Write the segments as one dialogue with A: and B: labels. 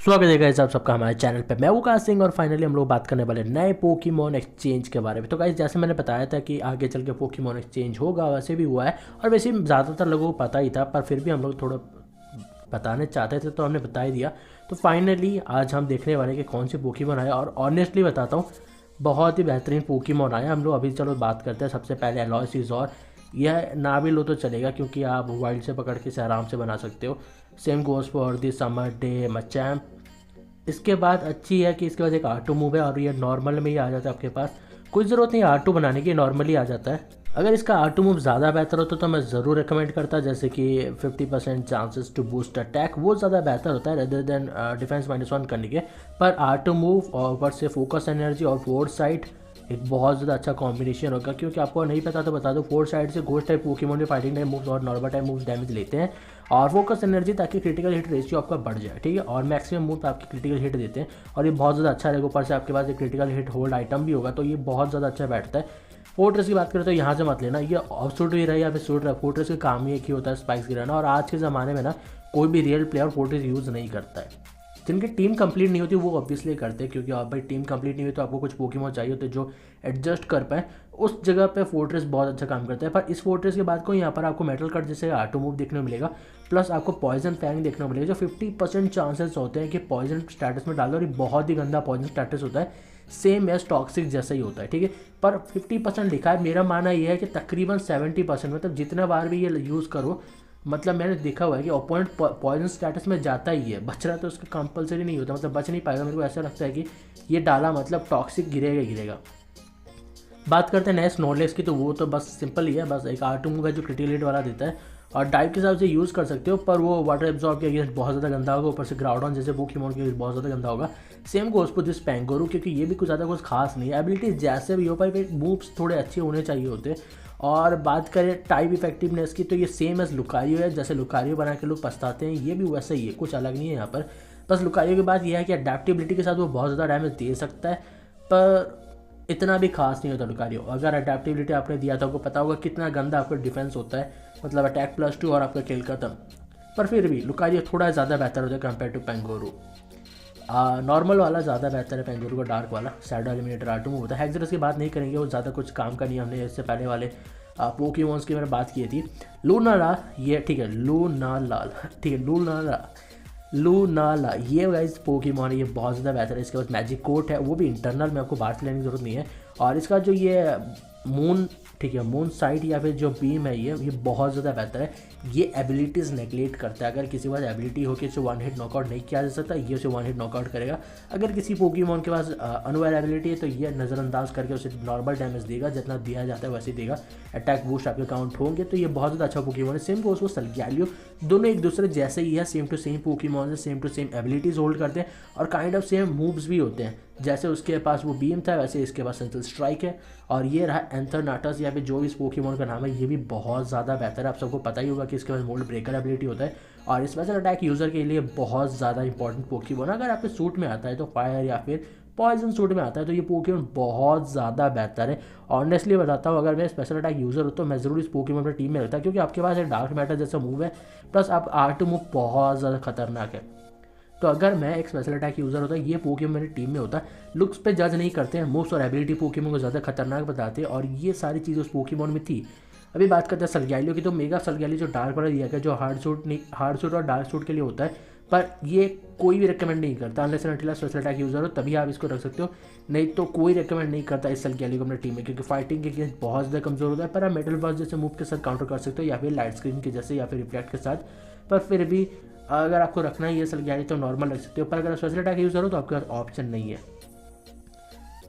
A: स्वागत है गाइस आप सबका हमारे चैनल पे। मैं हूं काश सिंह और फाइनली हम लोग बात करने वाले नए पोकेमॉन एक्सचेंज के बारे में। तो गाइस जैसे मैंने बताया था कि आगे चल के पोकेमॉन एक्सचेंज होगा, वैसे भी हुआ है और वैसे भी ज़्यादातर लोगों को पता ही था, पर फिर भी हम लोग थोड़ा बताने चाहते थे तो हमने बता ही दिया। तो फाइनली आज हम देखने वाले कि कौन से पोकेमॉन आए और ऑनेस्टली बताता हूँ बहुत ही बेहतरीन पोकेमॉन आए। हम लोग अभी चलो बात करते हैं। सबसे पहले एलॉयसिस, और यह ना भी लो तो चलेगा क्योंकि आप वाइल्ड से पकड़ के इसे आराम से बना सकते हो। Same goes for the summer day Machamp. इसके बाद अच्छी है कि इसके पास एक R2 मूव है और ये नॉर्मल में ही आ जाता है आपके पास, कोई ज़रूरत नहीं R2 बनाने की, नॉर्मली आ जाता है। अगर इसका R2 मूव ज़्यादा बेहतर होता तो मैं ज़रूर रिकमेंड करता, जैसे कि 50% चांसेस टू बूस्ट अटैक, वो ज़्यादा बेहतर होता है रेदर देन डिफेंस -1 करने के। पर R2 मूव और ऊपर से फोकस एनर्जी और फोर्थ साइट एक बहुत ज़्यादा अच्छा कॉम्बिनेशन होगा। क्योंकि आपको नहीं पता तो बता दो, फोर्थ साइड से घोस्ट टाइप पोकेमॉन में फाइटिंग टाइप मूव्स और नॉर्मल टाइप मूव्स डैमेज लेते हैं, और फोकस एनर्जी ताकि क्रिटिकल हिट रेशियो आपका बढ़ जाए, ठीक है। और मैक्सिमम मूव आपकी क्रिटिकल हिट देते हैं और ये बहुत ज़्यादा अच्छा रहेगा। ऊपर से आपके पास एक क्रिटिकल हिट होल्ड आइटम भी होगा, तो ये बहुत ज़्यादा अच्छा बैठता है। फोर्ट्रेस की बात करें तो यहाँ से मत लेना, ये ऑफ सूट भी रहे या फिर सूट रहे, फोर्ट्रेस का काम ही एक ही होता है स्पाइक्स गिराना। और आज के ज़माने में ना कोई भी रियल प्लेयर फोर्ट्रेस यूज़ नहीं करता है। जिनकी टीम कंप्लीट नहीं होती वो ऑब्वियसली करते हैं, क्योंकि आप भाई टीम कंप्लीट नहीं हुई तो आपको कुछ पोकेमॉन चाहिए होते जो एडजस्ट कर पाए। उस जगह पे फोर्ट्रेस बहुत अच्छा काम करता है। पर इस फोर्ट्रेस के बाद को यहाँ पर आपको मेटल कट जैसे R2 मूव देखने को मिलेगा, प्लस आपको पॉइजन फैंग देखने को मिलेगा, जो 50% चांसेस होते हैं कि पॉइजन स्टेटस में डाल दो, और ये बहुत ही गंदा पॉइजन स्टेटस होता है, सेम एज टॉक्सिक जैसा ही होता है, ठीक है। पर 50% लिखा है, मेरा मानना ये है कि तकरीबन 70%, मतलब जितना बार भी ये यूज़ करो, मतलब मैंने देखा हुआ है कि ओपोनेंट पॉइजन स्टेटस में जाता ही है, बच रहा तो उसका कंपलसरी नहीं होता, मतलब बच नहीं पाएगा। मेरे को ऐसा लगता है कि ये डाला मतलब टॉक्सिक गिरेगा ही गिरेगा। बात करते हैं नए स्नोलेक्स की, तो वो तो बस सिंपल ही है, बस एक R2 मूव है जो क्रिटिकल हिट वाला देता है और टाइप के हिसाब से यूज़ कर सकते हो, पर वो वाटर एब्जॉर्ब के अगेंस्ट बहुत ज़्यादा गंदा होगा। ऊपर से ग्राउडॉन जैसे पोकेमॉन के अगेंस्ट बहुत ज़्यादा गंदा होगा। सेम गोज फॉर दिस पेंगोरू, क्योंकि ये भी कुछ ज़्यादा कुछ खास नहीं है। एबिलिटीज जैसे भी हो पाए, मूव्स थोड़े अच्छे होने चाहिए होते। और बात करें टाइप इफेक्टिवनेस की, तो ये सेम एज लुकारियो है, जैसे लुकारियो बना के लोग पछताते हैं, ये भी वैसे ही है, कुछ अलग नहीं है यहाँ पर। बस लुकारियो की बात यह है कि अडेप्टिबिलिटी के साथ वो बहुत ज़्यादा डैमेज दे सकता है, पर इतना भी खास नहीं होता लुकारियो। अगर अडेप्टिबिलिटी आपने दिया था, आपको पता होगा कितना गंदा आपका डिफेंस होता है, मतलब अटैक +2 और आपका किल खत्म। पर फिर भी लुकारियो थोड़ा ज़्यादा बेहतर होता है कंपेयर टू पेंगोरू। नॉर्मल वाला ज़्यादा बेहतर है पेंगोरू का, डार्क वाला शैडो एलिमिनेटर R2 में होता है। हेक्सरस की बात नहीं करेंगे, वो ज़्यादा कुछ काम का नहीं। हमने इससे पहले वाले पोकेमॉन्स की मैंने बात की थी। लूनाला, ये ठीक है, लूनालाल, ठीक है, लूनाला ये गाइस पोकेमॉन है, ये बहुत ज़्यादा बेहतर है। इसके पास मैजिक कोट है, वो भी इंटरनल में, आपको बाहर से लेने की जरूरत नहीं है। और इसका जो ये मून, ठीक है, मून साइट या फिर जो बीम है, ये बहुत ज़्यादा बेहतर है। ये एबिलिटीज़ नेगलेक्ट करता है। अगर किसी के पास एबिलिटी हो कि उसे 1 हिट नॉकआउट नहीं किया जा सकता, ये उसे 1 हिट नॉकआउट करेगा। अगर किसी पोकेमॉन के पास अनअवेयर एबिलिटी है तो ये नज़रअंदाज करके उसे नॉर्मल डैमेज देगा, जितना दिया जाता है वैसे ही देगा। अटैक बूस्ट आपके काउंट होंगे, तो ये बहुत ज़्यादा अच्छा पोकेमॉन है। सेम गोस वो सलग्यालियो, दोनों एक दूसरे जैसे ही है, सेम टू सेम पोकेमॉन है, same to same abilities hold करते हैं और काइंड ऑफ सेम मूव्स भी होते हैं। जैसे उसके पास वो बीम था, वैसे इसके पास सेंट्रल स्ट्राइक है। और ये रहा एंथरनाटस, या फिर जो इस पोकेमॉन का नाम है, ये भी बहुत ज़्यादा बेहतर है। आप सबको पता ही होगा कि इसके पास मोल्ड ब्रेकर एबिलिटी होता है और स्पेशल अटैक यूज़र के लिए बहुत ज़्यादा इंपॉर्टेंट पोकेमॉन। अगर आपके सूट में आता है तो फायर या फिर पॉइजन सूट में आता है, तो ये पोकेमॉन बहुत ज़्यादा बेहतर है। ऑनेस्टली बताता हूँ, अगर मैं स्पेशल अटैक यूज़र हूँ तो मैं ज़रूर इस पोकेमॉन अपनी टीम में रखता, क्योंकि आपके पास एक डार्क मैटर जैसा मूव है, प्लस आप R2 मूव बहुत ज़्यादा खतरनाक है। तो अगर मैं एक स्पेशल अटैक यूज़र होता, ये पोकेमॉन मेरी टीम में होता। लुक्स पे जज नहीं करते हैं, मूव्स और एबिलिटी पोकेमॉन को ज़्यादा खतरनाक बताते हैं, और ये सारी चीज़ें उस पोकेमॉन में थी। अभी बात करते हैं सलग्यालियो की, तो मेगा सलग्यालियो जो डार्क वाला दिया गया, जो हार्ड सूट और डार्क सूट के लिए होता है, पर ये कोई भी रिकमेंड नहीं करता। Unless and until special attack user हो तभी आप इसको रख सकते हो, नहीं तो कोई रिकमेंड नहीं करता इस सलग्यालियो को अपनी टीम में, क्योंकि फाइटिंग के अगेंस्ट बहुत ज़्यादा कमज़ोर होता है। पर आप मेटल बर्स्ट जैसे मूव के साथ काउंटर कर सकते हो, या फिर लाइट स्क्रीन के जैसे, या फिर रिफ्लेक्ट के साथ। पर फिर भी अगर आपको रखना है ये सलग्यालियो तो नॉर्मल रख सकते हो, पर अगर स्पेशल अटैक यूज़र हो तो आपके पास ऑप्शन नहीं है।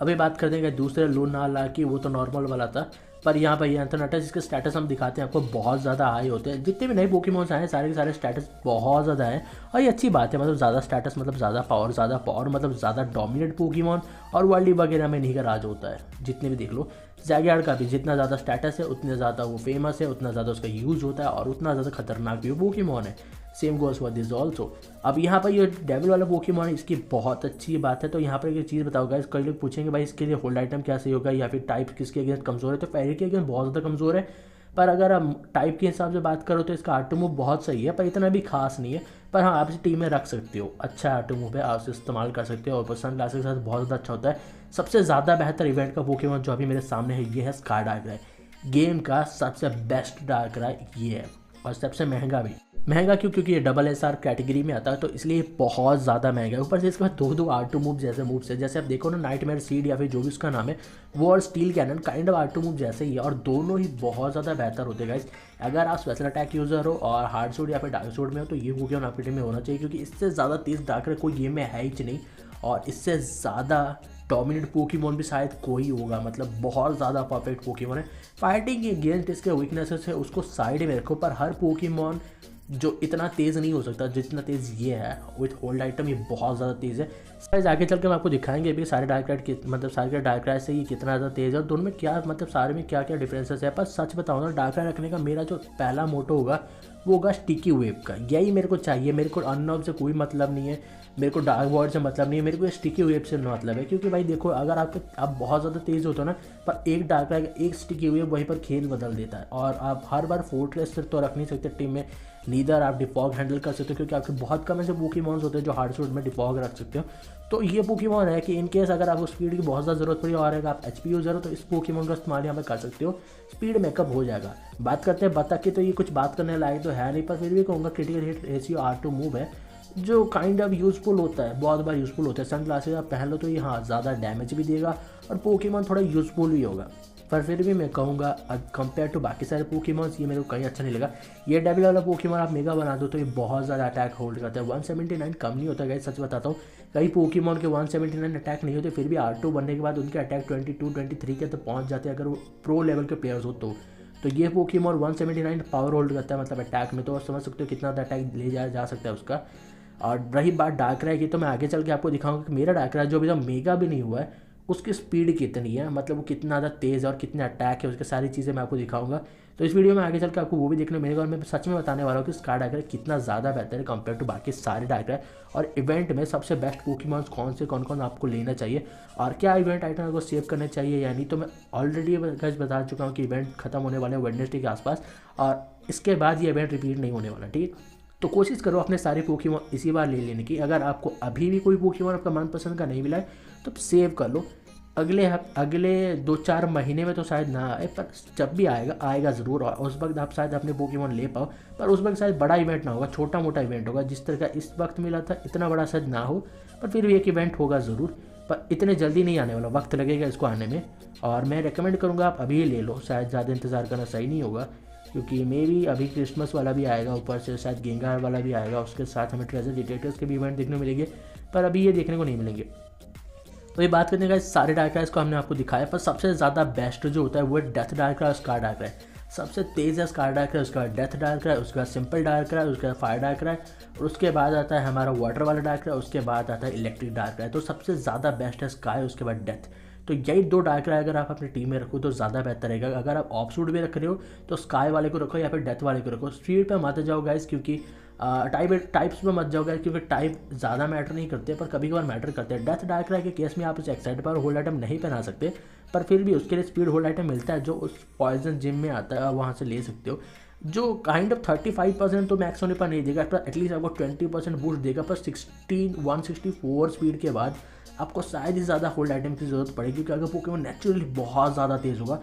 A: अभी बात कर देंगे दूसरे लूनाला की, वो तो नॉर्मल वाला था। पर यहाँ पर ये एंथरनाटस, इसके स्टेटस हम दिखाते हैं आपको, बहुत ज़्यादा हाई होते हैं। जितने भी नए पोकेमॉन्स आए हैं सारे के सारे स्टेटस बहुत ज़्यादा है, और ये अच्छी बात है। मतलब ज़्यादा स्टेटस मतलब ज़्यादा पावर मतलब ज़्यादा डोमिनेट पोकेमॉन, और वर्ल्ड वगैरह में नहीं का राज होता है। जितने भी देख लो, ज़ैगियार्ड का भी जितना ज़्यादा स्टेटस है उतने ज़्यादा वो फेमस है, उतना ज़्यादा उसका यूज़ होता है, और उतना ज़्यादा खतरनाक भी वो पोकेमॉन है। Same goals for this also. अब यहाँ पर ये डेविल वाला पोकेमॉन, इसकी बहुत अच्छी बात है। तो यहाँ पर एक चीज़ बताओ गाइस, कई लोग पूछेंगे भाई इसके लिए होल्ड आइटम क्या सही होगा, या फिर टाइप किसके अगेंस्ट कमज़ोर है, तो फेरी के अगेंस्ट बहुत ज़्यादा कमज़ोर है। पर अगर आप टाइप के हिसाब से बात करो तो इसका आटो मूव बहुत सही है, पर इतना भी खास नहीं है। पर हाँ, आप इसे टीम में रख सकते हो, अच्छा आटो मूव है, आप उसे इस्तेमाल कर सकते हो और सन ग्लासेस के साथ बहुत ज़्यादा अच्छा होता है। सबसे ज़्यादा बेहतर इवेंट का पोकेमॉन जो अभी मेरे सामने है ये है स्कार डार्कराय। गेम का सबसे बेस्ट डार्कराय ये है, और सबसे महंगा भी। महंगा क्यों? क्योंकि ये SSR कैटेगरी में आता है, तो इसलिए बहुत ज़्यादा महंगा है। ऊपर से इसके बाद दो आटो मूव जैसे मूव्स है, जैसे आप देखो ना नाइटमेयर सीड या फिर जो भी उसका नाम है वो, और steel cannon kind of auto move जैसे ही है, और दोनों ही बहुत ज़्यादा बेहतर होते हैं गाइस। अगर आप स्पेशल अटैक यूज़र हो और हार्ड सूट या फिर डार्क सूट में हो तो ये पोकेमॉन आपकी टीम में होना चाहिए, क्योंकि इससे ज़्यादा तेज़ डार्कराय कोई गेम में है ही नहीं, और इससे ज़्यादा डोमिनेट पोकेमॉन भी शायद कोई होगा। मतलब बहुत ज़्यादा परफेक्ट पोकेमॉन है। फाइटिंग के अगेंस्ट इसके वीकनेसेस है उसको साइड में रखो, पर हर पोकेमॉन जो इतना तेज़ नहीं हो सकता जितना तेज़ ये है। विथ होल्ड आइटम ये बहुत ज़्यादा तेज़ है। शायद आगे चल के हम आपको दिखाएंगे भी सारे डार्कराय मतलब सारे डार्कराय से ये कितना ज़्यादा तेज़ है और दोनों में क्या मतलब सारे में क्या क्या डिफरेंसेस है। पर सच बताऊँ ना, डार्कराय रखने का मेरा जो पहला मोटो होगा वो होगा स्टिकी वेव का। यही मेरे को चाहिए। मेरे को अननॉब से कोई मतलब नहीं है, मेरे को डार्क वॉर्ड से मतलब नहीं है, मेरे को स्टिकी वेव से मतलब है। क्योंकि भाई देखो, अगर आप बहुत ज़्यादा तेज़ होते हो ना, पर एक डार्कराय एक स्टिकी वेव वहीं पर खेल बदल देता है। और आप हर बार फोर्ट्रेस तो रख नहीं सकते टीम में, नीदर आप डिफॉग हैंडल कर सकते हो, क्योंकि आपके बहुत कम ऐसे पोकेमॉन्स होते हैं जो हार्ड सूट में डिफॉग रख सकते हो। तो ये पोकेमॉन है कि इन केस अगर आपको स्पीड की बहुत ज़्यादा ज़रूरत पड़ी और अगर आप HP यूज़र हो तो इस पोकेमॉन का इस्तेमाल यहाँ पर कर सकते हो, स्पीड मेकअप हो जाएगा। बात करते हैं बतख की, तो ये कुछ बात करने लायक तो है नहीं, पर फिर भी कहूँगा critical hit ratio R2 move है जो काइंड ऑफ यूज़फुल होता है, बहुत बार यूज़फुल होता है। सन ग्लासेस आप पहन लो तो ये हाँ ज़्यादा डैमेज भी देगा और पोकेमॉन थोड़ा यूज़फुल भी होगा। पर फिर भी मैं कहूँगा कंपेयर टू बाकी सारे पोकेमॉन्स ये मेरे को कहीं अच्छा नहीं लगा। ये डेविल वाला पोकेमॉन आप मेगा बना दो तो ये बहुत ज़्यादा अटैक होल्ड करता है। 179 कम नहीं होता गाइस, सच बताता हूँ। कई पोकेमॉन के 179 अटैक नहीं होते, फिर भी R2 बनने के बाद उनके अटैक 22-23 के तो पहुँच जाते हैं अगर वो प्रो लेवल के प्लेयर्स हो तो ये पोकेमॉन 179 पावर होल्ड करता है मतलब अटैक में। तो आप समझ सकते हो कितना अटैक ले जाया जा सकता है उसका। और रही बात डार्कराय की, तो मैं आगे चल के आपको दिखाऊंगा कि मेरा डार्कराय जो अभी तक मेगा भी नहीं हुआ है उसकी स्पीड कितनी है, मतलब वो कितना ज़्यादा तेज़ है और कितने अटैक है, उसकी सारी चीज़ें मैं आपको दिखाऊंगा। तो इस वीडियो में आगे चल के आपको वो भी देखने मिलेगा और मैं सच में बताने वाला हूँ कि स्कार डार्कराय कितना ज़्यादा बेहतर है कंपेयर टू बाकी सारे डार्कराय, और इवेंट में सबसे बेस्ट पोकेमॉन्स कौन कौन आपको लेना चाहिए और क्या इवेंट आइटम को सेव करने चाहिए या नहीं। तो मैं ऑलरेडी बता चुका हूँ कि इवेंट खत्म होने वाले हैं वेडनेसडे के आसपास, और इसके बाद ये इवेंट रिपीट नहीं होने वाला, ठीक। तो कोशिश करो अपने सारे पोकेमॉन इसी बार ले लेने की। अगर आपको अभी भी कोई पोकेमॉन आपका मनपसंद का नहीं मिला है तो सेव कर लो। अगले 2-4 महीने में तो शायद ना आए, पर जब भी आएगा ज़रूर, और उस वक्त आप शायद अपने पोकेमॉन ले पाओ। पर उस वक्त शायद बड़ा इवेंट ना होगा, छोटा मोटा इवेंट होगा। जिस तरह का इस वक्त मिला था इतना बड़ा शायद ना हो, पर फिर भी एक इवेंट होगा ज़रूर। पर इतने जल्दी नहीं आने वाला, वक्त लगेगा इसको आने में। और मैं रेकमेंड करूँगा आप अभी ले लो, शायद ज़्यादा इंतज़ार करना सही नहीं होगा, क्योंकि मे भी अभी क्रिसमस वाला भी आएगा, ऊपर से शायद गेंगार वाला भी आएगा, उसके साथ हमें ट्रेजर डिटेक्टर्स के भी इवेंट देखने मिलेंगे, पर अभी ये देखने को नहीं मिलेंगे। तो ये बात करने का सारे डार्कराय को हमने आपको दिखाया, पर सबसे ज़्यादा बेस्ट जो होता है वो डेथ डार्कराय और स्कार डार्कराय। सबसे तेज़ है स्कार डार्कराय, उसके बाद डेथ डार्कराय, उसके बाद सिंपल डार्कराय, उसके बाद फायर डार्कराय, और उसके बाद आता है हमारा वाटर वाला डार्कराय, उसके बाद आता है इलेक्ट्रिक डार्कराय। तो सबसे ज़्यादा बेस्ट है स्काई, उसके बाद डेथ। तो यही 2 डार्कराय अगर आप अपनी टीम में रखो तो ज़्यादा बेहतर रहेगा। अगर आप ऑफ सूट भी रख रहे हो तो स्काई वाले को रखो या फिर डेथ वाले को रखो। स्पीड पे मत जाओ गाइस, क्योंकि टाइप्स में मत जाओ गाइस, क्योंकि टाइप ज़्यादा मैटर नहीं करते पर कभी कभार मैटर करते हैं। डेथ डार्कराय के केस में आप उसे एक्साइड पर होल्ड आइटम नहीं पहना सकते, पर फिर भी उसके लिए स्पीड होल्ड आइटम मिलता है जो उस पॉइजन जिम में आता है, वहाँ से ले सकते हो, जो काइंड ऑफ 35% तो मैक्स होने पर नहीं देगा, पर एटलीस्ट आपको 20% बूस्ट देगा। पर 164 स्पीड के बाद आपको शायद ही ज़्यादा होल्ड आइटम की ज़रूरत पड़ेगी, क्योंकि अगर पोकेमॉन नेचुरली बहुत ज़्यादा तेज़ होगा,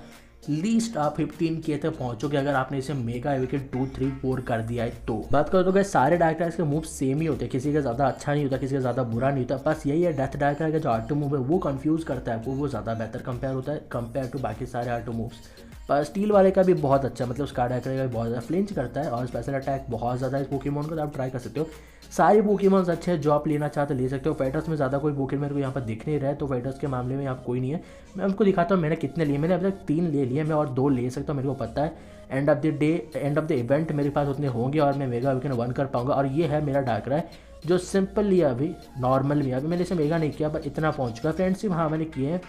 A: लीस्ट आप 15K तक पहुंचोगे अगर आपने इसे मेगा विकेट 2, 3, 4 कर दिया है। तो बात करो तो गाइस सारे डार्करायस के मूव सेम ही होते हैं, किसी का ज़्यादा अच्छा नहीं होता, किसी का ज़्यादा बुरा नहीं होता। बस यही है डेथ डार्कराय का जो R2 मूव है वो कंफ्यूज करता है आपको, वो ज़्यादा बेहतर कंपेयर होता है कंपेयर टू बाकी सारे R2 मूव्स। पर स्टील वाले का भी बहुत अच्छा, मतलब स्कार डार्कराय का भी बहुत ज़्यादा फ्लिंच करता है और स्पेशल अटैक बहुत ज़्यादा है इस पोकेमॉन को, तो आप ट्राई कर सकते हो। सारे पोकेमॉन्स अच्छे हैं, जो आप लेना चाहते ले सकते हो। फाइटर्स में ज़्यादा कोई पोकेमॉन मेरे को यहाँ पर दिख नहीं रहा है, तो फाइटर्स के मामले में यहाँ पर कोई नहीं है। मैं आपको दिखाता हूँ मैंने कितने लिए। मैंने अभी तक 3 ले लिए, मैं और 2 ले सकता हूँ, मेरे को पता है। एंड ऑफ द इवेंट मेरे पास उतने होंगे और मैं मेगा विकेट 1 कर पाऊंगा। और ये है मेरा डार्कराय जो सिंपल लिया, अभी नॉर्मल भी, अभी मैंने इसे मेगा नहीं किया पर इतना पहुँच चुका। फ्रेंडशिप हाँ मैंने किए हैं,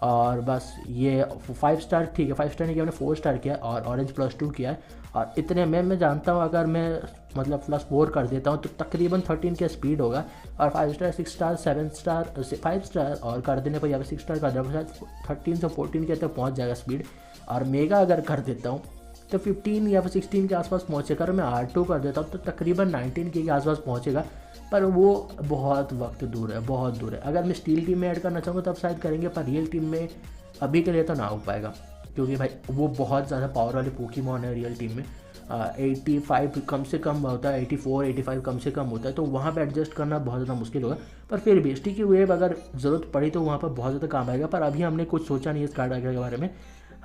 A: और बस ये 5 स्टार, ठीक है 5 स्टार नहीं किया मैंने, 4 स्टार किया और ऑरेंज +2 किया है। और इतने में मैं जानता हूँ अगर मैं मतलब +4 कर देता हूँ तो तकरीबन 13 का स्पीड होगा। और 5 स्टार, 6 स्टार, 7 स्टार, 5 स्टार और कर देने पर या फिर 6 स्टार कर देने पर शायद 13 से 14 के तक पहुँच जाएगा स्पीड। और मेगा अगर कर देता हूँ तो 15 या फिर 16 के आसपास पहुँचेगा। अगर मैं R2 कर देता हूँ तो तकरीबन 19 के आसपास पहुँचेगा, पर वो बहुत वक्त दूर है, बहुत दूर है। अगर मैं स्टील टीम में ऐड करना चाहूँगा तब शायद करेंगे, पर रियल टीम में अभी के लिए तो ना हो पाएगा, क्योंकि भाई वो बहुत ज़्यादा पावर वाले पोकेमॉन है रियल टीम में। 85 कम से कम होता है, 84 85 कम से कम होता है, तो वहाँ पे एडजस्ट करना बहुत ज़्यादा मुश्किल होगा। पर फिर भी स्टिकी वेव अगर ज़रूरत पड़ी तो वहाँ पर बहुत ज़्यादा काम आएगा। पर अभी हमने कुछ सोचा नहीं है स्कारडाकरा के बारे में,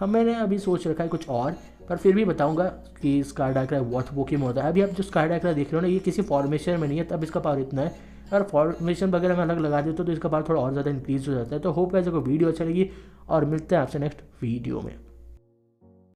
A: मैंने अभी सोच रखा है कुछ और, पर फिर भी बताऊंगा कि स्कारडाकरा व्हाट पोकेमॉन होता है। अभी आप जो स्कारडाकरा देख रहे हो ना, ये किसी फॉर्मेशन में नहीं है, तब इसका पावर इतना है। अगर फॉर्मेशन वगैरह में अलग लगा देते तो इसका पावर थोड़ा और ज़्यादा इंक्रीज हो जाता है। तो होप है जो वीडियो अच्छा लगी, और मिलते हैं आपसे नेक्स्ट वीडियो में।